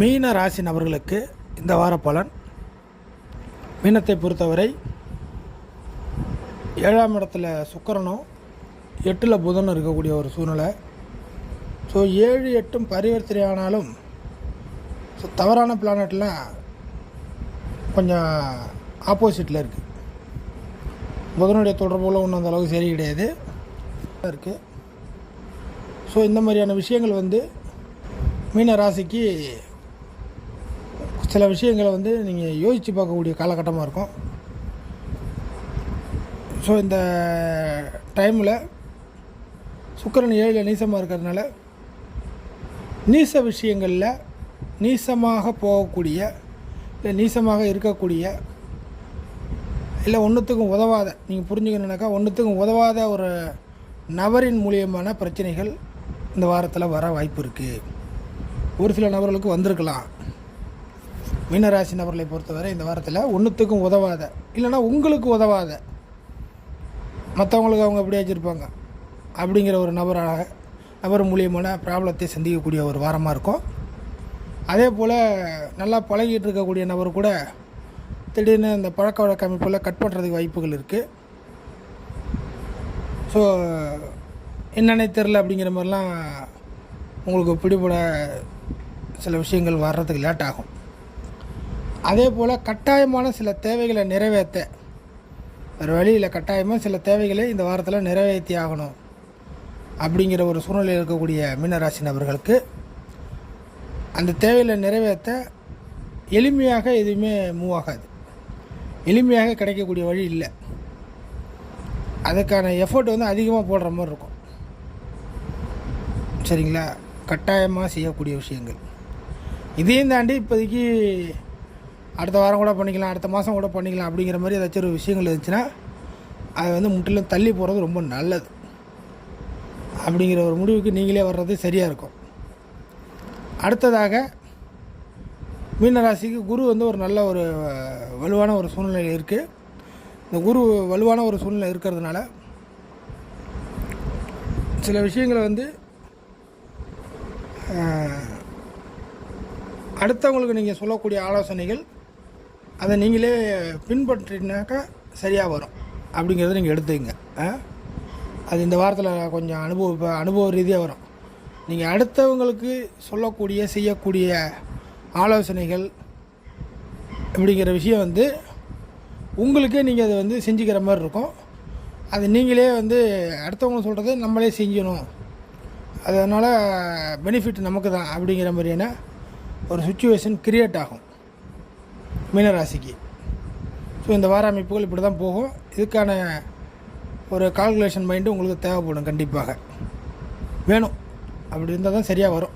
மீன ராசி நபர்களுக்கு இந்த வார பலன். மீனத்தை பொறுத்தவரை 7ஆம் இடத்துல சுக்கிரனும் 8ல் புதனும் இருக்கக்கூடிய ஒரு சூழ்நிலை. ஸோ 7, 8 பரிவர்த்தனை ஆனாலும் தவறான பிளானட்லாம் கொஞ்சம் ஆப்போசிட்டில் இருக்குது. புதனுடைய தொடர்புல ஒன்றும் அந்த அளவுக்கு சரி கிடையாது இருக்குது. ஸோ இந்த மாதிரியான விஷயங்கள் மீன ராசிக்கு சில விஷயங்களை நீங்கள் யோசித்து பார்க்கக்கூடிய காலகட்டமாக இருக்கும். ஸோ இந்த டைமில் சுக்கிரன் 7ல் நீசமாக இருக்கிறதுனால நீச விஷயங்களில் நீசமாக போகக்கூடிய இல்லை நீசமாக இருக்கக்கூடிய இல்லை ஒன்றுத்துக்கும் உதவாத, நீங்கள் புரிஞ்சுக்கணுன்னாக்கா ஒன்றுத்துக்கும் உதவாத ஒரு நபரின் மூலியமான பிரச்சனைகள் இந்த வாரத்தில் வர வாய்ப்பு இருக்குது. ஒரு சில நபர்களுக்கு வந்திருக்கலாம். மீனராசி நபர்களை பொறுத்தவரை இந்த வாரத்தில் ஒன்றுத்துக்கும் உதவாத, இல்லைனா உங்களுக்கு உதவாத, மற்றவங்களுக்கு அவங்க எப்படி வச்சுருப்பாங்க அப்படிங்கிற ஒரு நபர் மூலியமான ப்ராப்ளத்தை சந்திக்கக்கூடிய ஒரு வாரமாக இருக்கும். அதே போல் நல்லா பழகிட்டு இருக்கக்கூடிய நபர் கூட திடீர்னு அந்த பழக்க வழக்க அமைப்பில் கட் பண்ணுறதுக்கு வாய்ப்புகள் இருக்குது. ஸோ என்னன்னே தெரில அப்படிங்கிற மாதிரிலாம் உங்களுக்கு பிடிபட சில விஷயங்கள் வர்றதுக்கு லேட் ஆகும். அதே போல் கட்டாயமான சில தேவைகளை நிறைவேற்ற வேறு வழியில் கட்டாயமாக சில தேவைகளை இந்த வாரத்தில் நிறைவேற்றி ஆகணும் அப்படிங்கிற ஒரு சூழ்நிலையில் இருக்கக்கூடிய மீனராசி நபர்களுக்கு அந்த தேவைகளை நிறைவேற்ற எளிமையாக எதுவுமே மூவ் ஆகாது. எளிமையாக கிடைக்கக்கூடிய வழி இல்லை. அதுக்கான எஃபர்ட் அதிகமாக போடுற மாதிரி இருக்கும். சரிங்களா? கட்டாயமாக செய்யக்கூடிய விஷயங்கள் இதையும் தாண்டி இப்போதைக்கு அடுத்த வாரம் கூட பண்ணிக்கலாம், அடுத்த மாதம் கூட பண்ணிக்கலாம் அப்படிங்கிற மாதிரி ஏதாச்சும் ஒரு விஷயங்கள் இருந்துச்சுன்னா அது முற்றிலும் தள்ளி போகிறது ரொம்ப நல்லது அப்படிங்கிற ஒரு முடிவுக்கு நீங்களே வர்றது சரியாக இருக்கும். அடுத்ததாக மீனராசிக்கு குரு ஒரு நல்ல ஒரு வலுவான ஒரு சூழ்நிலையில் இருக்குது. இந்த குரு வலுவான ஒரு சூழ்நிலை இருக்கிறதுனால சில விஷயங்களை அடுத்தவங்களுக்கு நீங்கள் சொல்லக்கூடிய ஆலோசனைகள் அதை நீங்களே பின்பற்றினாக்கா சரியாக வரும் அப்படிங்கிறத நீங்கள் எடுத்துக்கங்க. அது இந்த வாரத்தில் கொஞ்சம் அனுபவ ரீதியாக வரும். நீங்கள் அடுத்தவங்களுக்கு சொல்லக்கூடிய செய்யக்கூடிய ஆலோசனைகள் அப்படிங்கிற விஷயம் உங்களுக்கே நீங்கள் அதை செஞ்சுக்கிற மாதிரி இருக்கும். அது நீங்களே அடுத்தவங்க சொல்கிறத நம்மளே செஞ்சணும், அதனால் பெனிஃபிட் நமக்கு தான் அப்படிங்கிற மாதிரியான ஒரு சுச்சுவேஷன் கிரியேட் ஆகும் மீனராசிக்கு. ஸோ இந்த வார அமைப்புகள் இப்படி தான் போகும். இதுக்கான ஒரு கால்குலேஷன் மைண்டு உங்களுக்கு தேவைப்படும், கண்டிப்பாக வேணும். அப்படி இருந்தால் தான் சரியாக வரும்.